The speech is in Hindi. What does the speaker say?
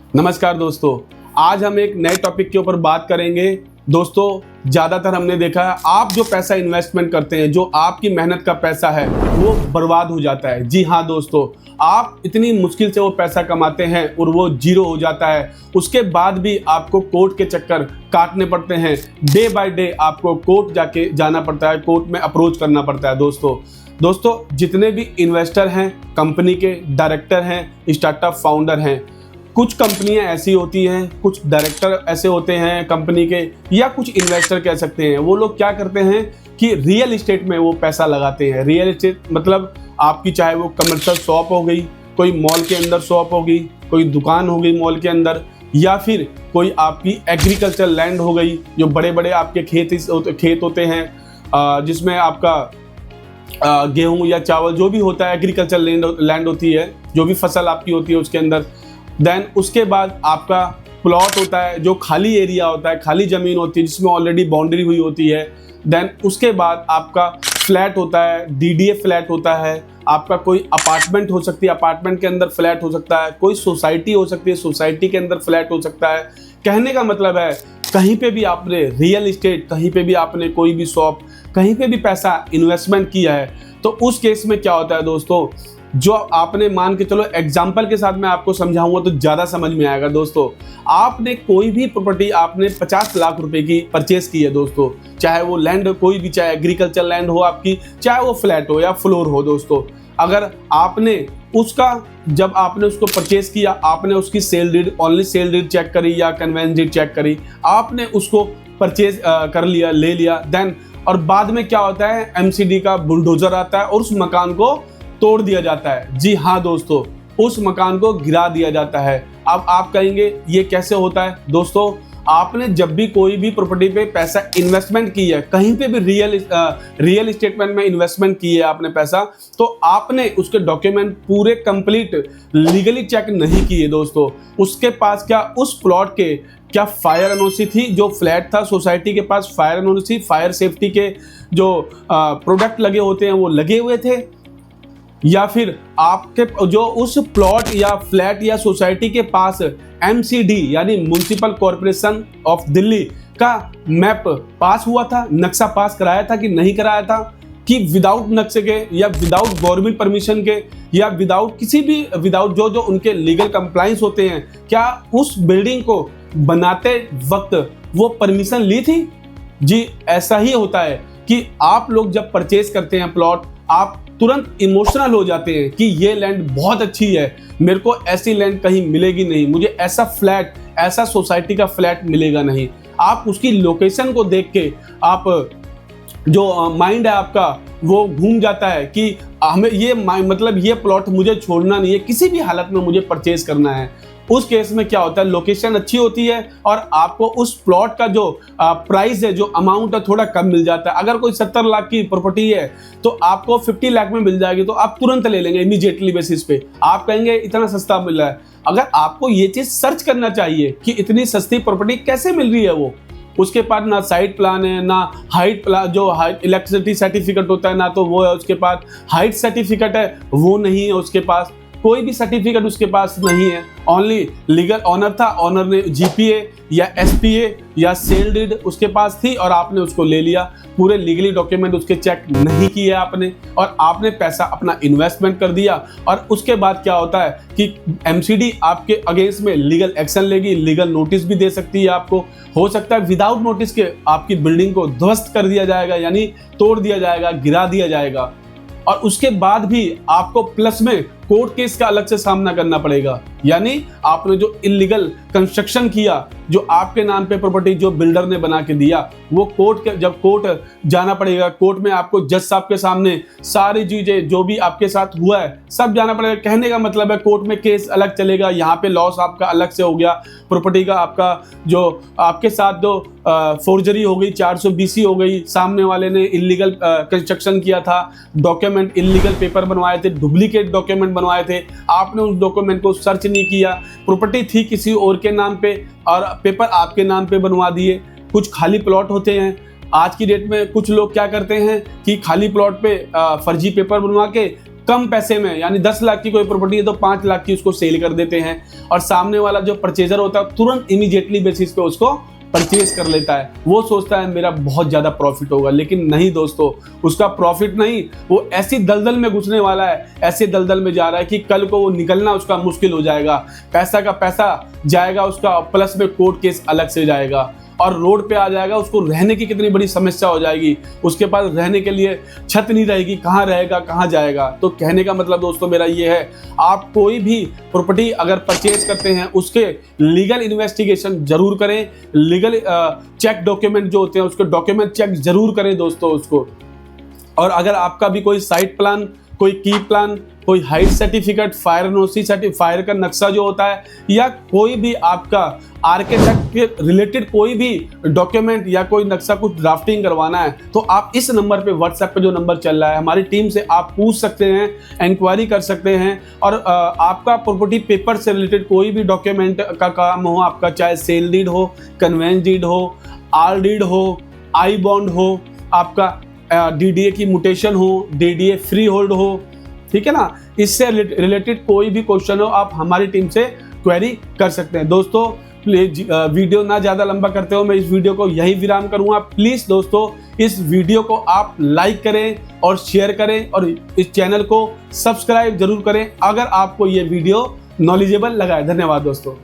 नमस्कार दोस्तों, आज हम एक नए टॉपिक के ऊपर बात करेंगे। दोस्तों, ज़्यादातर हमने देखा है आप जो पैसा इन्वेस्टमेंट करते हैं, जो आपकी मेहनत का पैसा है वो बर्बाद हो जाता है। जी हाँ दोस्तों, आप इतनी मुश्किल से वो पैसा कमाते हैं और वो जीरो हो जाता है। उसके बाद भी आपको कोर्ट के चक्कर काटने पड़ते हैं। डे बाय डे आपको कोर्ट जाके जाना पड़ता है, कोर्ट में अप्रोच करना पड़ता है। दोस्तों जितने भी इन्वेस्टर हैं, कंपनी के डायरेक्टर हैं, स्टार्टअप फाउंडर हैं, कुछ कंपनियां ऐसी होती हैं, कुछ डायरेक्टर ऐसे होते हैं कंपनी के, या कुछ इन्वेस्टर कह सकते हैं, वो लोग क्या करते हैं कि रियल एस्टेट में वो पैसा लगाते हैं। रियल एस्टेट मतलब आपकी चाहे वो कमर्शियल शॉप हो गई, कोई मॉल के अंदर शॉप होगी, कोई दुकान हो गई मॉल के अंदर, या फिर कोई आपकी एग्रीकल्चर लैंड हो गई, जो बड़े बड़े आपके खेत होते हैं जिसमें आपका गेहूं या चावल जो भी होता है, एग्रीकल्चर लैंड होती है, जो भी फसल आपकी होती है उसके अंदर। देन उसके बाद आपका प्लॉट होता है, जो खाली एरिया होता है, खाली ज़मीन होती है जिसमें ऑलरेडी बाउंड्री हुई होती है। देन उसके बाद आपका फ्लैट होता है, डीडीए फ्लैट होता है, आपका कोई अपार्टमेंट हो सकती है, अपार्टमेंट के अंदर फ्लैट हो सकता है, कोई सोसाइटी हो सकती है, सोसाइटी के अंदर फ्लैट हो सकता है। कहने का मतलब है कहीं पे भी आपने रियल एस्टेट, कहीं पे भी आपने कोई भी शॉप, कहीं पे भी पैसा इन्वेस्टमेंट किया है, तो उस केस में क्या होता है दोस्तों, जो आपने मान के चलो, एग्जाम्पल के साथ मैं आपको समझाऊंगा तो ज़्यादा समझ में आएगा। दोस्तों, आपने कोई भी प्रॉपर्टी आपने 50 लाख रुपए की परचेस की है दोस्तों, चाहे वो लैंड कोई भी, चाहे एग्रीकल्चर लैंड हो आपकी, चाहे वो फ्लैट हो या फ्लोर हो। दोस्तों, अगर आपने उसका, जब आपने उसको परचेस किया, आपने उसकी sale deed, only sale deed check करी या कन्वेंस डीड चेक करी, आपने उसको परचेज कर लिया, ले लिया, देन और बाद में क्या होता है, एमसीडी का बुलडोजर आता है और उस मकान को तोड़ दिया जाता है। जी हाँ दोस्तों, उस मकान को गिरा दिया जाता है। अब आप कहेंगे ये कैसे होता है? दोस्तों, आपने जब भी कोई भी प्रॉपर्टी पे पैसा इन्वेस्टमेंट की है, कहीं पे भी रियल एस्टेटमेंट में इन्वेस्टमेंट की है आपने पैसा, तो आपने उसके डॉक्यूमेंट पूरे कंप्लीट लीगली चेक नहीं किए। दोस्तों, उसके पास क्या, उस प्लॉट के क्या फायर एनओसी थी, जो फ्लैट था सोसाइटी के पास फायर एनओसी, फायर सेफ्टी के जो प्रोडक्ट लगे होते हैं वो लगे हुए थे, या फिर आपके जो उस प्लॉट या फ्लैट या सोसाइटी के पास एमसीडी यानी म्युनिसिपल कॉर्पोरेशन ऑफ दिल्ली का मैप पास हुआ था, नक्शा पास कराया था कि नहीं कराया था, कि विदाउट नक्शे के या विदाउट गवर्नमेंट परमिशन के या विदाउट किसी भी, विदाउट जो उनके लीगल कंप्लाइंस होते हैं, क्या उस बिल्डिंग को बनाते वक्त वो परमिशन ली थी? जी, ऐसा ही होता है कि आप लोग जब परचेज करते हैं प्लॉट, आप तुरंत इमोशनल हो जाते हैं कि ये लैंड बहुत अच्छी है, मेरे को ऐसी लैंड कहीं मिलेगी नहीं, मुझे ऐसा फ्लैट, ऐसा सोसाइटी का फ्लैट मिलेगा नहीं। आप उसकी लोकेशन को देख के आप जो माइंड है आपका वो घूम जाता है कि हमें ये मतलब ये प्लॉट मुझे छोड़ना नहीं है, किसी भी हालत में मुझे परचेज करना है। उस केस में क्या होता है, लोकेशन अच्छी होती है और आपको उस प्लॉट का जो प्राइस है, जो अमाउंट है, थोड़ा कम मिल जाता है। अगर कोई 70 लाख की प्रॉपर्टी है तो आपको 50 लाख में मिल जाएगी, तो आप तुरंत ले लेंगे इमीडिएटली बेसिस पे। आप कहेंगे इतना सस्ता मिल रहा है। अगर आपको ये चीज़ सर्च करना चाहिए कि इतनी सस्ती प्रॉपर्टी कैसे मिल रही है, वो उसके पास ना साइट प्लान है, ना हाइट प्लान, जो हाइट इलेक्ट्रिसिटी सर्टिफिकेट होता है ना तो वो है उसके पास, हाइट सर्टिफिकेट है वो नहीं है उसके पास, कोई भी सर्टिफिकेट उसके पास नहीं है। ओनली लीगल ऑनर था, ऑनर ने जीपीए या एसपीए या सेल डीड उसके पास थी और आपने उसको ले लिया। पूरे लीगली डॉक्यूमेंट उसके चेक नहीं किए आपने, और आपने पैसा अपना इन्वेस्टमेंट कर दिया। और उसके बाद क्या होता है कि एमसीडी आपके अगेंस्ट में लीगल एक्शन लेगी, लीगल नोटिस भी दे सकती है आपको। हो सकता है विदाउट नोटिस के आपकी बिल्डिंग को ध्वस्त कर दिया जाएगा, यानी तोड़ दिया जाएगा, गिरा दिया जाएगा, और उसके बाद भी आपको प्लस में कोर्ट केस का अलग से सामना करना पड़ेगा। यानी आपने जो इलीगल कंस्ट्रक्शन किया, जो आपके नाम पे प्रॉपर्टी जो बिल्डर ने बना के दिया, वो जब कोर्ट जाना पड़ेगा, कोर्ट में आपको जज साहब के सामने सारी चीजें जो भी आपके साथ हुआ है सब जाना पड़ेगा। कहने का मतलब है कोर्ट में केस अलग चलेगा, यहाँ पे लॉस आपका अलग से हो गया, प्रॉपर्टी का आपका जो आपके साथ जो फोर्जरी हो गई, 420 हो गई, सामने वाले ने इलीगल कंस्ट्रक्शन किया था, डॉक्यूमेंट इलीगल पेपर बनवाए थे, डुप्लीकेट डॉक्यूमेंट बनवाए थे, आपने उस डॉक्यूमेंट को सर्च नहीं किया, प्रॉपर्टी थी किसी और के नाम पे और पेपर आपके नाम पे बनवा दिए। कुछ खाली प्लॉट होते हैं, आज की डेट में कुछ लोग क्या करते हैं कि खाली प्लॉट पे फर्जी पेपर बनवा के कम पैसे में, यानी 10 लाख की कोई प्रॉपर्टी है तो 5 लाख की उसको सेल कर देते हैं और सामने वाला जो परचेजर होता है तुरंत इमीडिएटली बेसिस पे उसको परचेज कर लेता है। वो सोचता है मेरा बहुत ज्यादा प्रॉफिट होगा, लेकिन नहीं दोस्तों, उसका प्रॉफिट नहीं, वो ऐसी दलदल में घुसने वाला है, ऐसे दलदल में जा रहा है कि कल को वो निकलना उसका मुश्किल हो जाएगा। पैसा का पैसा जाएगा उसका, प्लस में कोर्ट केस अलग से जाएगा और रोड पे आ जाएगा। उसको रहने की कितनी बड़ी समस्या हो जाएगी, उसके पास रहने के लिए छत नहीं रहेगी, कहाँ रहेगा, कहाँ जाएगा। तो कहने का मतलब दोस्तों मेरा ये है, आप कोई भी प्रॉपर्टी अगर परचेज करते हैं उसके लीगल इन्वेस्टिगेशन जरूर करें, लीगल चेक डॉक्यूमेंट जो होते हैं उसके डॉक्यूमेंट चेक जरूर करें दोस्तों उसको। और अगर आपका भी कोई साइट प्लान, कोई की प्लान, कोई height certificate, fire NOC certificate, fire का नक्शा जो होता है, या कोई भी आपका आर्किटेक्ट के रिलेटेड कोई भी डॉक्यूमेंट या कोई नक्शा कुछ ड्राफ्टिंग करवाना है, तो आप इस नंबर पे, व्हाट्सएप पे जो नंबर चल रहा है, हमारी टीम से आप पूछ सकते हैं, इंक्वायरी कर सकते हैं। और आपका प्रॉपर्टी पेपर से रिलेटेड कोई भी डॉक्यूमेंट का काम हो आपका, चाहे सेल डीड हो, कन्वेंस डीड हो, आर डीड हो, आई बॉन्ड हो, आपका डीडीए की मुटेशन हो, डीडीए फ्री होल्ड हो, ठीक है ना, इससे रिलेटेड कोई भी क्वेश्चन हो आप हमारी टीम से क्वेरी कर सकते हैं। दोस्तों प्लीज वीडियो ना ज़्यादा लंबा करते हो, मैं इस वीडियो को यही विराम करूंगा। प्लीज़ दोस्तों इस वीडियो को आप लाइक करें और शेयर करें और इस चैनल को सब्सक्राइब जरूर करें अगर आपको ये वीडियो नॉलेजेबल लगा है। धन्यवाद दोस्तों।